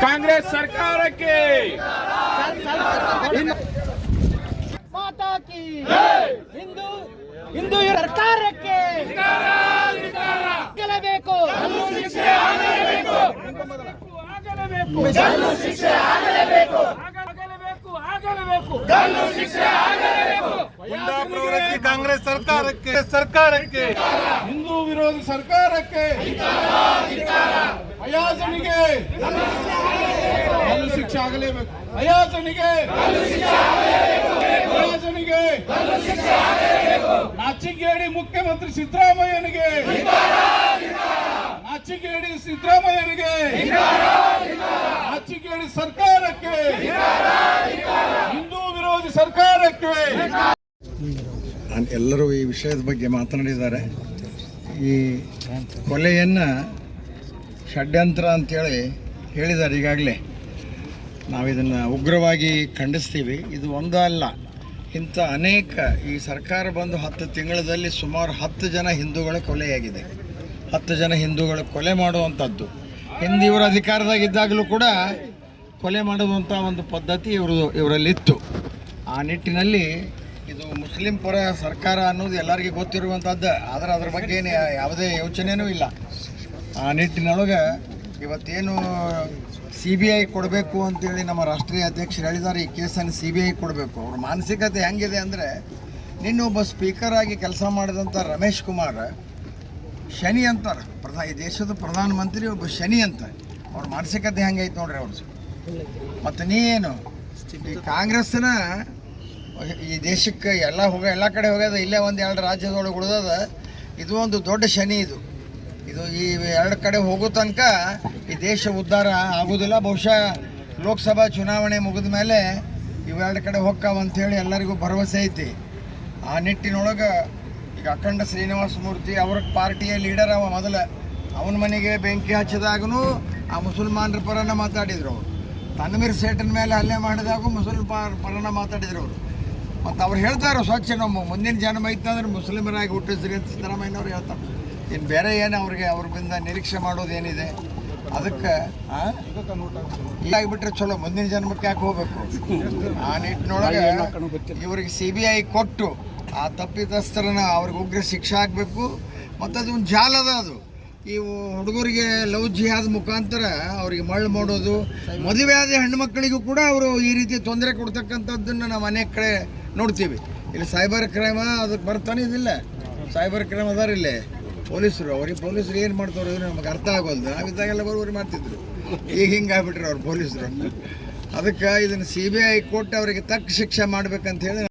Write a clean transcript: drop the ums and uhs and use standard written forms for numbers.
ಕಾಂಗ್ರೆಸ್ ಸರ್ಕಾರಕ್ಕೆ ಮಾತಾ ಕಿ ಹಿಂದೂ ಹಿಂದೂ ಸರ್ಕಾರಕ್ಕೆ ಗೆಲ್ಲಬೇಕು, ಕಾಂಗ್ರೆಸ್ ಸರ್ಕಾರಕ್ಕೆ ಹಿಂದೂ ವಿರೋಧಿ ಸರ್ಕಾರಕ್ಕೆ ಅಯಾಜನಿಗೆ ಗಲ್ಲು ಶಿಕ್ಷೆ ಆಗಲೇಬೇಕು. ಅಯಾಜನಿಗೆ ನಾಚಿಗೇಡಿ ಮುಖ್ಯಮಂತ್ರಿ ಸಿದ್ದರಾಮಯ್ಯನಿಗೆ ನಾಚಿಗೇಡಿ ಸರ್ಕಾರಕ್ಕೆ ಹಿಂದೂ ವಿರೋಧಿ ಸರ್ಕಾರಕ್ಕೆ. ಎಲ್ಲರೂ ಈ ವಿಷಯದ ಬಗ್ಗೆ ಮಾತನಾಡಿದ್ದಾರೆ. ಈ ಕೊಲೆಯನ್ನು ಷಡ್ಯಂತ್ರ ಅಂತೇಳಿ ಹೇಳಿದ್ದಾರೆ ಈಗಾಗಲೇ. ನಾವಿದನ್ನು ಉಗ್ರವಾಗಿ ಖಂಡಿಸ್ತೀವಿ. ಇದು ಒಂದೇ ಅಲ್ಲ, ಇಂಥ ಅನೇಕ ಈ ಸರ್ಕಾರ ಬಂದು 10 ತಿಂಗಳಲ್ಲಿ ಸುಮಾರು 10 ಜನ ಹಿಂದೂಗಳ ಕೊಲೆಯಾಗಿದೆ. 10 ಜನ ಹಿಂದೂಗಳ ಕೊಲೆ ಮಾಡುವಂಥದ್ದು ಹಿಂದಿವರ ಅಧಿಕಾರದಾಗಿದ್ದಾಗಲೂ ಕೂಡ ಕೊಲೆ ಮಾಡುವಂಥ ಒಂದು ಪದ್ಧತಿ ಇವರಲ್ಲಿತ್ತು. ಆ ನಿಟ್ಟಿನಲ್ಲಿ ಇದು ಮುಸ್ಲಿಂ ಪರ ಸರ್ಕಾರ ಅನ್ನೋದು ಎಲ್ಲರಿಗೂ ಗೊತ್ತಿರುವಂಥದ್ದು. ಆದರೆ ಅದರ ಬಗ್ಗೆ ಏನು ಯಾವುದೇ ಯೋಚನೆಯೂ ಇಲ್ಲ. ಆ ನಿಟ್ಟಿನೊಳಗೆ ಇವತ್ತೇನು CBI ಕೊಡಬೇಕು ಅಂತೇಳಿ ನಮ್ಮ ರಾಷ್ಟ್ರೀಯ ಅಧ್ಯಕ್ಷರು ಹೇಳಿದ್ದಾರೆ. ಈ ಕೇಸನ್ನು CBI ಕೊಡಬೇಕು. ಅವ್ರ ಮಾನಸಿಕತೆ ಹೆಂಗಿದೆ ಅಂದರೆ, ನಿನ್ನೊಬ್ಬ ಸ್ಪೀಕರ್ ಆಗಿ ಕೆಲಸ ಮಾಡಿದಂಥ ರಮೇಶ್ ಕುಮಾರ್ ಶನಿ ಅಂತಾರೆ. ಈ ದೇಶದ ಪ್ರಧಾನಮಂತ್ರಿ ಒಬ್ಬ ಶನಿ ಅಂತ. ಅವ್ರ ಮಾನಸಿಕತೆ ಹೆಂಗೈತೆ ನೋಡ್ರಿ ಅವ್ರದ್ದು. ಮತ್ತು ನೀ ಏನು ಈ ಕಾಂಗ್ರೆಸ್ನ ಈ ದೇಶಕ್ಕೆ ಎಲ್ಲ ಕಡೆ ಹೋಗ್ಯದ, ಇಲ್ಲೇ 1-2 ರಾಜ್ಯದೊಳಗೆ ಉಳಿದದ. ಇದು ಒಂದು ದೊಡ್ಡ ಶನಿ. ಇದು ಈ 2 ಕಡೆ ಹೋಗೋ ತನಕ ಈ ದೇಶ ಉದ್ಧಾರ ಆಗೋದಿಲ್ಲ. ಬಹುಶಃ ಲೋಕಸಭಾ ಚುನಾವಣೆ ಮುಗಿದ ಮೇಲೆ ಇವು 2 ಕಡೆ ಹೋಗ್ತಾವಂಥೇಳಿ ಎಲ್ಲರಿಗೂ ಭರವಸೆ ಐತಿ. ಆ ನಿಟ್ಟಿನೊಳಗೆ ಈಗ ಅಖಂಡ ಶ್ರೀನಿವಾಸ ಮೂರ್ತಿ ಅವ್ರ ಪಾರ್ಟಿಯ ಲೀಡರ್ ಅವ. ಮೊದಲು ಅವನ ಮನೆಗೆ ಬೆಂಕಿ ಹಚ್ಚಿದಾಗೂ ಆ ಮುಸಲ್ಮಾನರ ಪರನ ಮಾತಾಡಿದ್ರು ಅವರು. ತನ್ವೀರ್ ಸೇಠನ ಮೇಲೆ ಹಲ್ಲೆ ಮಾಡಿದಾಗೂ ಪರನ ಮಾತಾಡಿದ್ರು ಅವರು. ಮತ್ತು ಅವ್ರು ಹೇಳ್ತಾರೆ, ಸ್ವಚ್ಛ ನಮ್ಮ ಮುಂದಿನ ಜನ್ಮ ಐತಂದ್ರೆ ಮುಸ್ಲಿಮರಾಗಿ ಹುಟ್ಟಿಸ್ರಿ ಅಂತ ಸಿದ್ದರಾಮಯ್ಯನವ್ರು ಹೇಳ್ತಾರೆ. ಇನ್ನು ಬೇರೆ ಏನು ಅವ್ರಿಂದ ನಿರೀಕ್ಷೆ ಮಾಡೋದೇನಿದೆ? ಅದಕ್ಕೆ ಹೀಗಾಗಿಬಿಟ್ರೆ ಚಲೋ, ಮುಂದಿನ ಜನ್ಮಕ್ಕೆ ಯಾಕೆ ಹೋಗ್ಬೇಕು? ಆ ನಿಟ್ಟಿನೊಳಗೆ ಇವ್ರಿಗೆ CBI ಕೊಟ್ಟು ಆ ತಪ್ಪಿತಸ್ಥರನ್ನ ಅವ್ರಿಗೆ ಉಗ್ರ ಶಿಕ್ಷೆ ಆಗಬೇಕು. ಮತ್ತು ಅದು ಒಂದು ಜಾಲ ಅದ. ಅದು ಇವು ಹುಡುಗರಿಗೆ ಲವ್ ಜಿಹಾದ್ ಮುಖಾಂತರ ಅವ್ರಿಗೆ ಮಳ್ಳು ಮಾಡೋದು, ಮದುವೆ ಆದ ಹೆಣ್ಣುಮಕ್ಕಳಿಗೂ ಕೂಡ ಅವರು ಈ ರೀತಿ ತೊಂದರೆ ಕೊಡ್ತಕ್ಕಂಥದ್ದನ್ನು ನಾವು ಅನೇಕ ಕಡೆ ನೋಡ್ತೀವಿ. ಇಲ್ಲಿ ಸೈಬರ್ ಕ್ರೈಮ ಅದಕ್ಕೆ ಬರ್ತಾನೆ ಇದಿಲ್ಲ. ಸೈಬರ್ ಕ್ರೈಮ್ ಅದಾರ ಇಲ್ಲೇ ಪೊಲೀಸರು. ಪೊಲೀಸರು ಏನು ಮಾಡ್ತಾರೋ ನಮಗೆ ಅರ್ಥ ಆಗೋಲ್ದು. ನಾವಿದ್ದಾಗೆಲ್ಲ ಬರೋರು ಮಾಡ್ತಿದ್ರು. ಈಗ ಹಿಂಗಾಗ್ಬಿಟ್ರೆ ಅವ್ರು ಪೊಲೀಸರು. ಅದಕ್ಕೆ ಇದನ್ನು CBI ಕೊಟ್ಟು ಅವರಿಗೆ ತಕ್ಕ ಶಿಕ್ಷೆ ಮಾಡ್ಬೇಕಂತ ಹೇಳಿ